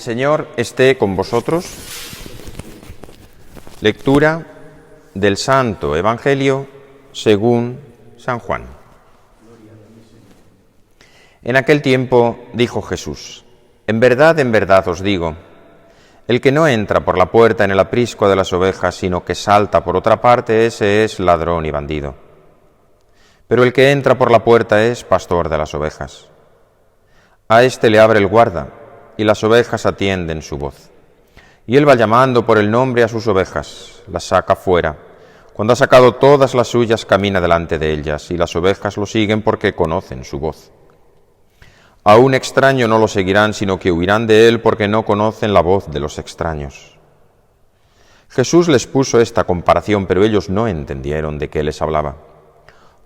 El Señor esté con vosotros. Lectura del Santo Evangelio según San Juan. En aquel tiempo dijo Jesús: en verdad os digo, el que no entra por la puerta en el aprisco de las ovejas, sino que salta por otra parte, ese es ladrón y bandido. Pero el que entra por la puerta es pastor de las ovejas. A éste le abre el guarda, y las ovejas atienden su voz. Y él va llamando por el nombre a sus ovejas, las saca fuera. Cuando ha sacado todas las suyas, camina delante de ellas, y las ovejas lo siguen porque conocen su voz. A un extraño no lo seguirán, sino que huirán de él porque no conocen la voz de los extraños. Jesús les puso esta comparación, pero ellos no entendieron de qué les hablaba.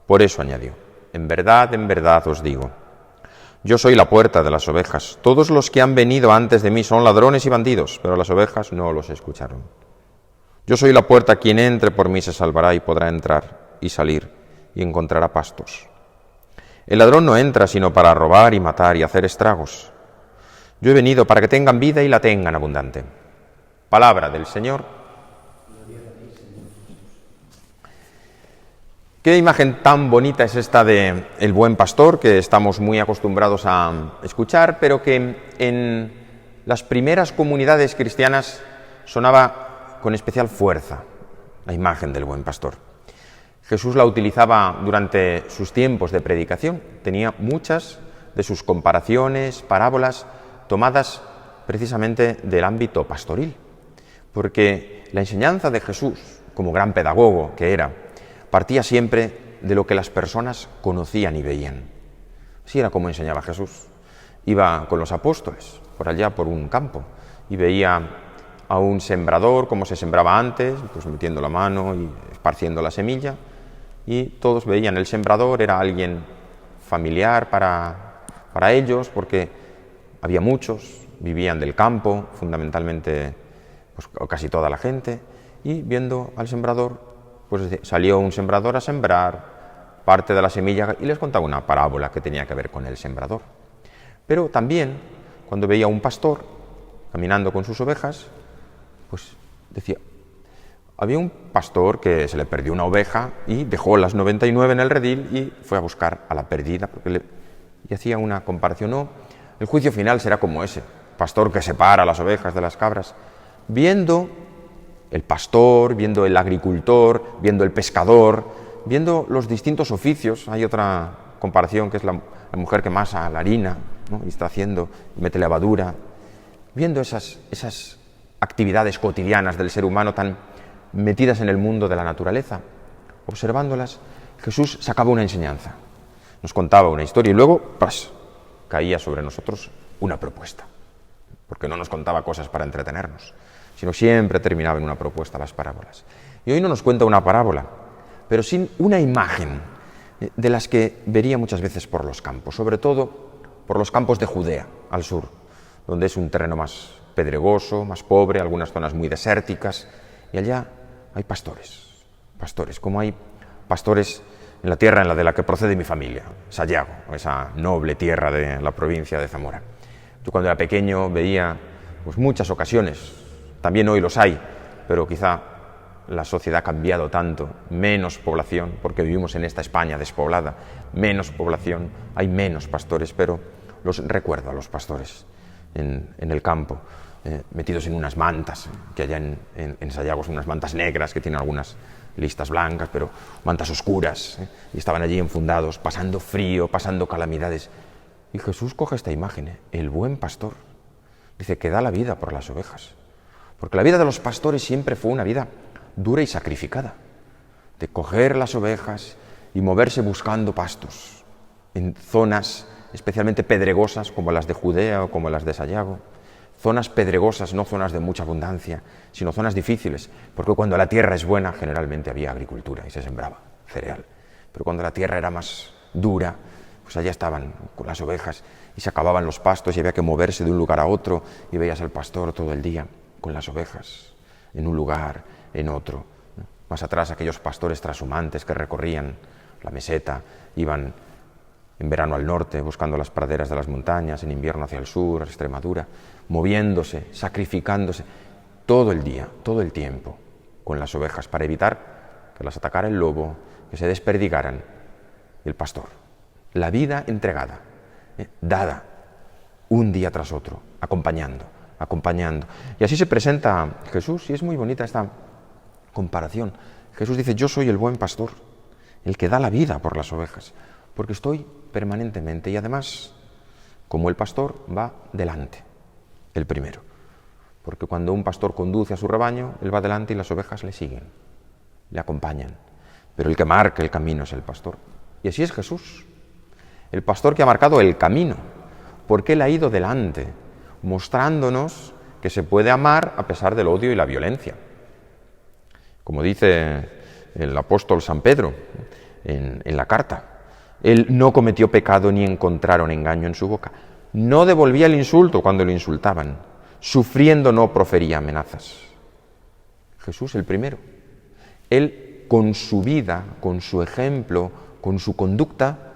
Por eso añadió: en verdad os digo, yo soy la puerta de las ovejas. Todos los que han venido antes de mí son ladrones y bandidos, pero las ovejas no los escucharon. Yo soy la puerta, quien entre por mí se salvará y podrá entrar y salir y encontrará pastos. El ladrón no entra sino para robar y matar y hacer estragos. Yo he venido para que tengan vida y la tengan abundante. Palabra del Señor. Qué imagen tan bonita es esta de el buen pastor, que estamos muy acostumbrados a escuchar, pero que en las primeras comunidades cristianas sonaba con especial fuerza la imagen del buen pastor. Jesús la utilizaba durante sus tiempos de predicación. Tenía muchas de sus comparaciones, parábolas, tomadas precisamente del ámbito pastoril, porque la enseñanza de Jesús, como gran pedagogo que era, partía siempre de lo que las personas conocían y veían. Así era como enseñaba Jesús. Iba con los apóstoles por allá por un campo y veía a un sembrador, como se sembraba antes, pues metiendo la mano y esparciendo la semilla, y todos veían el sembrador, era alguien familiar para ellos, porque había muchos, vivían del campo, fundamentalmente pues, casi toda la gente, y viendo al sembrador, pues salió un sembrador a sembrar parte de la semilla y les contaba una parábola que tenía que ver con el sembrador. Pero también, cuando veía a un pastor caminando con sus ovejas, pues decía: había un pastor que se le perdió una oveja y dejó las 99 en el redil y fue a buscar a la perdida, y hacía una comparación. No, el juicio final será como ese pastor que separa las ovejas de las cabras, viendo el pastor, viendo el agricultor, viendo el pescador, viendo los distintos oficios. Hay otra comparación que es la mujer que masa la harina, ¿no? Y está haciendo, mete levadura, viendo esas actividades cotidianas del ser humano tan metidas en el mundo de la naturaleza. Observándolas, Jesús sacaba una enseñanza, nos contaba una historia y luego caía sobre nosotros una propuesta, porque no nos contaba cosas para entretenernos, sino siempre terminaba en una propuesta las parábolas. Y hoy no nos cuenta una parábola, pero sin una imagen de las que vería muchas veces por los campos, sobre todo por los campos de Judea, al sur, donde es un terreno más pedregoso, más pobre, algunas zonas muy desérticas, y allá hay pastores, como hay pastores en la tierra de la que procede mi familia, Sayago, esa noble tierra de la provincia de Zamora. Yo cuando era pequeño veía pues, muchas ocasiones, también hoy los hay, pero quizá la sociedad ha cambiado tanto, menos población, porque vivimos en esta España despoblada, menos población, hay menos pastores, pero los recuerdo a los pastores en el campo, metidos en unas mantas, que allá en Sayago son unas mantas negras que tienen algunas listas blancas, pero mantas oscuras, y estaban allí enfundados, pasando frío, pasando calamidades. Y Jesús coge esta imagen, el buen pastor, dice que da la vida por las ovejas. Porque la vida de los pastores siempre fue una vida dura y sacrificada, de coger las ovejas y moverse buscando pastos en zonas especialmente pedregosas como las de Judea o como las de Sayago, zonas pedregosas, no zonas de mucha abundancia, sino zonas difíciles, porque cuando la tierra es buena generalmente había agricultura y se sembraba cereal, pero cuando la tierra era más dura, pues allá estaban con las ovejas y se acababan los pastos y había que moverse de un lugar a otro y veías al pastor todo el día con las ovejas, en un lugar, en otro. Más atrás, aquellos pastores trashumantes que recorrían la meseta, iban en verano al norte, buscando las praderas de las montañas, en invierno hacia el sur, a Extremadura, moviéndose, sacrificándose, todo el día, todo el tiempo, con las ovejas, para evitar que las atacara el lobo, que se desperdigaran. El pastor, la vida entregada, dada, un día tras otro, acompañando. Y así se presenta Jesús, y es muy bonita esta comparación. Jesús dice, yo soy el buen pastor, el que da la vida por las ovejas, porque estoy permanentemente, y además, como el pastor, va delante, el primero. Porque cuando un pastor conduce a su rebaño, él va delante y las ovejas le siguen, le acompañan. Pero el que marca el camino es el pastor. Y así es Jesús, el pastor que ha marcado el camino, porque él ha ido delante, mostrándonos que se puede amar a pesar del odio y la violencia. Como dice el apóstol San Pedro en la carta, él no cometió pecado ni encontraron engaño en su boca. No devolvía el insulto cuando lo insultaban. Sufriendo no profería amenazas. Jesús el primero. Él con su vida, con su ejemplo, con su conducta,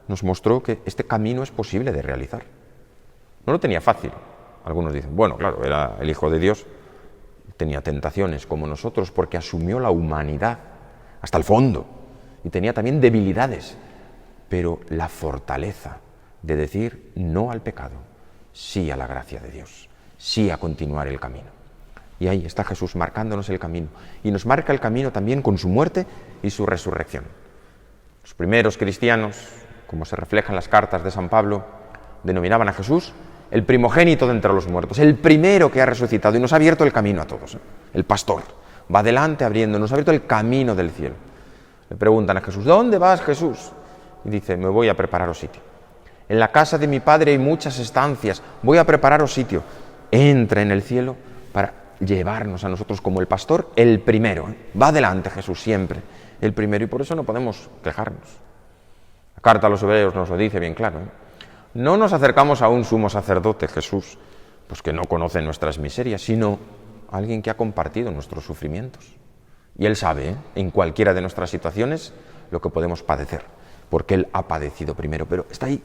nos mostró que este camino es posible de realizar. No lo tenía fácil. Algunos dicen, bueno, claro, era el Hijo de Dios, tenía tentaciones como nosotros porque asumió la humanidad hasta el fondo y tenía también debilidades, pero la fortaleza de decir no al pecado, sí a la gracia de Dios, sí a continuar el camino. Y ahí está Jesús marcándonos el camino, y nos marca el camino también con su muerte y su resurrección. Los primeros cristianos, como se refleja en las cartas de San Pablo, denominaban a Jesús el primogénito de entre los muertos, el primero que ha resucitado y nos ha abierto el camino a todos. El pastor va adelante abriendo, nos ha abierto el camino del cielo. Le preguntan a Jesús, ¿dónde vas, Jesús? Y dice, me voy a prepararos sitio. En la casa de mi Padre hay muchas estancias, voy a prepararos sitio. Entra en el cielo para llevarnos a nosotros como el pastor, el primero. Va adelante Jesús siempre, el primero, y por eso no podemos quejarnos. La carta a los Hebreos nos lo dice bien claro. No nos acercamos a un sumo sacerdote, Jesús, pues que no conoce nuestras miserias, sino a alguien que ha compartido nuestros sufrimientos. Y Él sabe, en cualquiera de nuestras situaciones, lo que podemos padecer, porque Él ha padecido primero. Pero está ahí,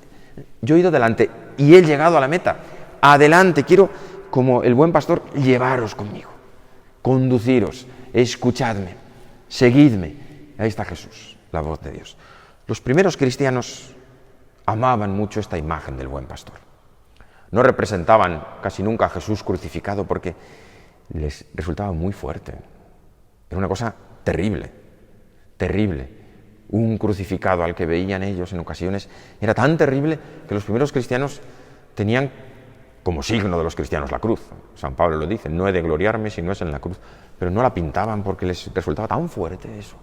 yo he ido delante y he llegado a la meta. Adelante, quiero, como el buen pastor, llevaros conmigo, conduciros, escuchadme, seguidme. Ahí está Jesús, la voz de Dios. Los primeros cristianos amaban mucho esta imagen del buen pastor. No representaban casi nunca a Jesús crucificado porque les resultaba muy fuerte. Era una cosa terrible, terrible. Un crucificado al que veían ellos en ocasiones era tan terrible que los primeros cristianos tenían como signo de los cristianos la cruz. San Pablo lo dice, no he de gloriarme si no es en la cruz. Pero no la pintaban porque les resultaba tan fuerte eso.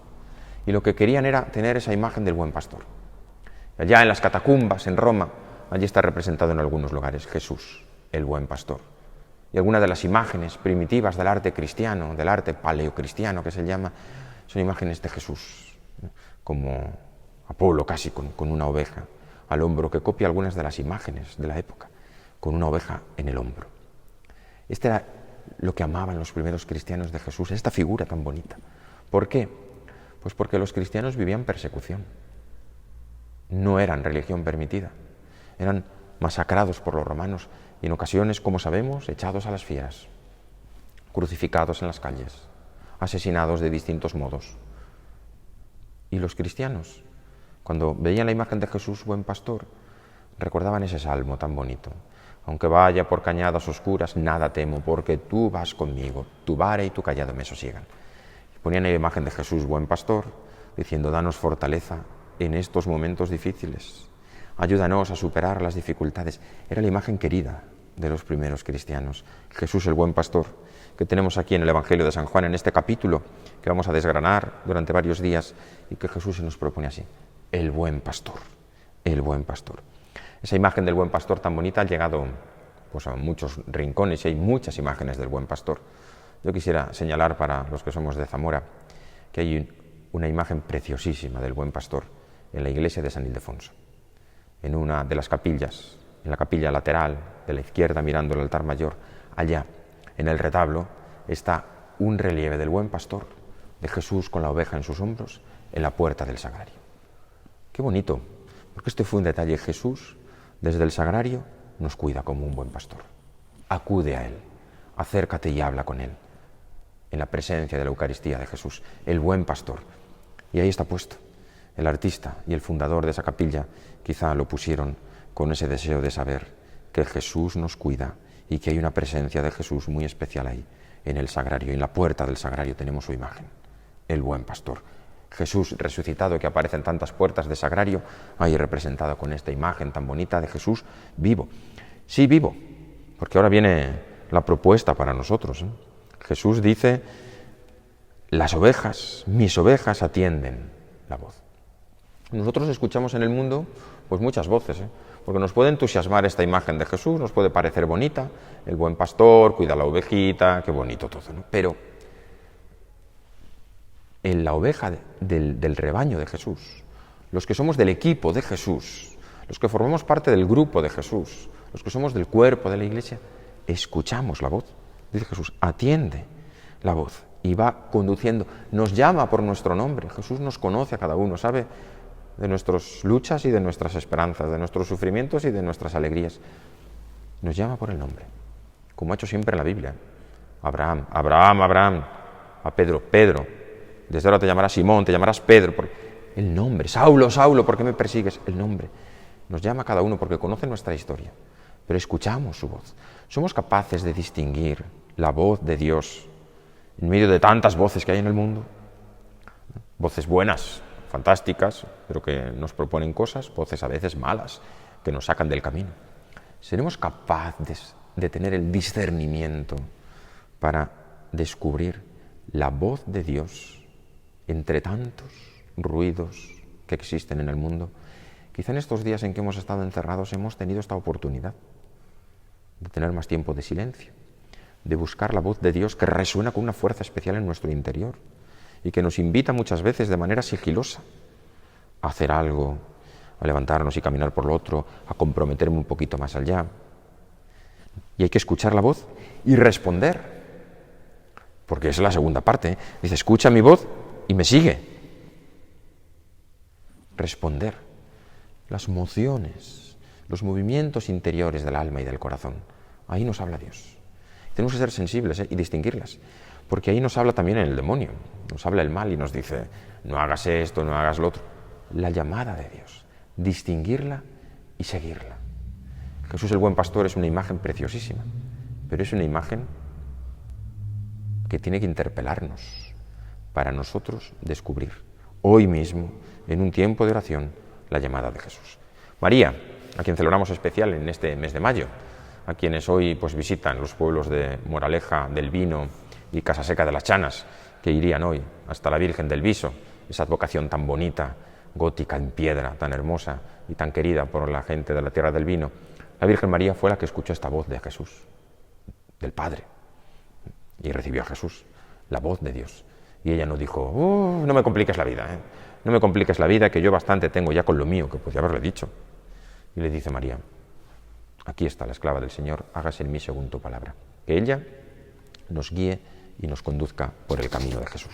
Y lo que querían era tener esa imagen del buen pastor. Allá en las catacumbas, en Roma, allí está representado en algunos lugares Jesús, el buen pastor. Y algunas de las imágenes primitivas del arte cristiano, del arte paleocristiano que se llama, son imágenes de Jesús, como Apolo casi con una oveja al hombro, que copia algunas de las imágenes de la época, con una oveja en el hombro. Este era lo que amaban los primeros cristianos de Jesús, esta figura tan bonita. ¿Por qué? Pues porque los cristianos vivían persecución. No eran religión permitida, eran masacrados por los romanos y en ocasiones, como sabemos, echados a las fieras, crucificados en las calles, asesinados de distintos modos. Y los cristianos, cuando veían la imagen de Jesús, buen pastor, recordaban ese salmo tan bonito. Aunque vaya por cañadas oscuras, nada temo, porque tú vas conmigo, tu vara y tu cayado me sosiegan. Ponían la imagen de Jesús, buen pastor, diciendo, danos fortaleza en estos momentos difíciles, ayúdanos a superar las dificultades. Era la imagen querida de los primeros cristianos. Jesús, el buen pastor, que tenemos aquí en el Evangelio de San Juan, en este capítulo que vamos a desgranar durante varios días, y que Jesús se nos propone así, el buen pastor, el buen pastor. Esa imagen del buen pastor tan bonita ha llegado pues, a muchos rincones y hay muchas imágenes del buen pastor. Yo quisiera señalar para los que somos de Zamora que hay una imagen preciosísima del buen pastor en la iglesia de San Ildefonso. En una de las capillas, en la capilla lateral de la izquierda mirando el altar mayor, allá en el retablo está un relieve del buen pastor, de Jesús con la oveja en sus hombros, en la puerta del sagrario. Qué bonito Porque este fue un detalle. Jesús, desde el sagrario, nos cuida como un buen pastor. Acude a Él, acércate y habla con Él, en la presencia de la Eucaristía de Jesús, el buen pastor. Y ahí está puesto. El artista y el fundador de esa capilla quizá lo pusieron con ese deseo de saber que Jesús nos cuida y que hay una presencia de Jesús muy especial ahí, en el sagrario. Y en la puerta del sagrario tenemos su imagen, el buen pastor. Jesús resucitado, que aparece en tantas puertas de sagrario, ahí representado con esta imagen tan bonita de Jesús vivo. Sí, vivo, porque ahora viene la propuesta para nosotros, ¿eh? Jesús dice: las ovejas, mis ovejas, atienden la voz. Nosotros escuchamos en el mundo pues muchas voces, porque nos puede entusiasmar esta imagen de Jesús, nos puede parecer bonita, el buen pastor, cuida a la ovejita, qué bonito todo, ¿no? Pero en la oveja del rebaño de Jesús, los que somos del equipo de Jesús, los que formamos parte del grupo de Jesús, los que somos del cuerpo de la Iglesia, escuchamos la voz. Dice Jesús, atiende la voz y va conduciendo, nos llama por nuestro nombre. Jesús nos conoce a cada uno, sabe de nuestras luchas y de nuestras esperanzas, de nuestros sufrimientos y de nuestras alegrías. Nos llama por el nombre, como ha hecho siempre en la Biblia. Abraham, Abraham, Abraham, a Pedro, Pedro, desde ahora te llamarás Simón, te llamarás Pedro, el nombre, Saulo, Saulo, ¿por qué me persigues? El nombre. Nos llama a cada uno porque conoce nuestra historia, pero escuchamos su voz. Somos capaces de distinguir la voz de Dios en medio de tantas voces que hay en el mundo. Voces buenas, fantásticas, pero que nos proponen cosas, voces a veces malas, que nos sacan del camino. ¿Seremos capaces de tener el discernimiento para descubrir la voz de Dios entre tantos ruidos que existen en el mundo? Quizá en estos días en que hemos estado encerrados hemos tenido esta oportunidad de tener más tiempo de silencio, de buscar la voz de Dios que resuena con una fuerza especial en nuestro interior y que nos invita muchas veces de manera sigilosa a hacer algo, a levantarnos y caminar por lo otro, a comprometerme un poquito más allá. Y hay que escuchar la voz y responder, porque esa es la segunda parte, ¿eh? Dice, escucha mi voz y me sigue. Responder. Las emociones, los movimientos interiores del alma y del corazón, ahí nos habla Dios. Tenemos que ser sensibles y distinguirlas, porque ahí nos habla también el demonio, nos habla el mal y nos dice, no hagas esto, no hagas lo otro. La llamada de Dios, distinguirla y seguirla. Jesús el buen pastor es una imagen preciosísima, pero es una imagen que tiene que interpelarnos para nosotros descubrir hoy mismo, en un tiempo de oración, la llamada de Jesús. María, a quien celebramos especial en este mes de mayo, a quienes hoy pues visitan los pueblos de Moraleja del Vino y Casaseca de las Chanas, que irían hoy hasta la Virgen del Viso, esa advocación tan bonita, gótica, en piedra, tan hermosa y tan querida por la gente de la Tierra del Vino. La Virgen María fue la que escuchó esta voz de Jesús, del Padre, y recibió a Jesús, la voz de Dios. Y ella no dijo, no me compliques la vida, no me compliques la vida, que yo bastante tengo ya con lo mío, que podía haberle dicho. Y le dice María, aquí está la esclava del Señor, hágase en mí según tu palabra. Que ella nos guíe y nos conduzca por el camino de Jesús.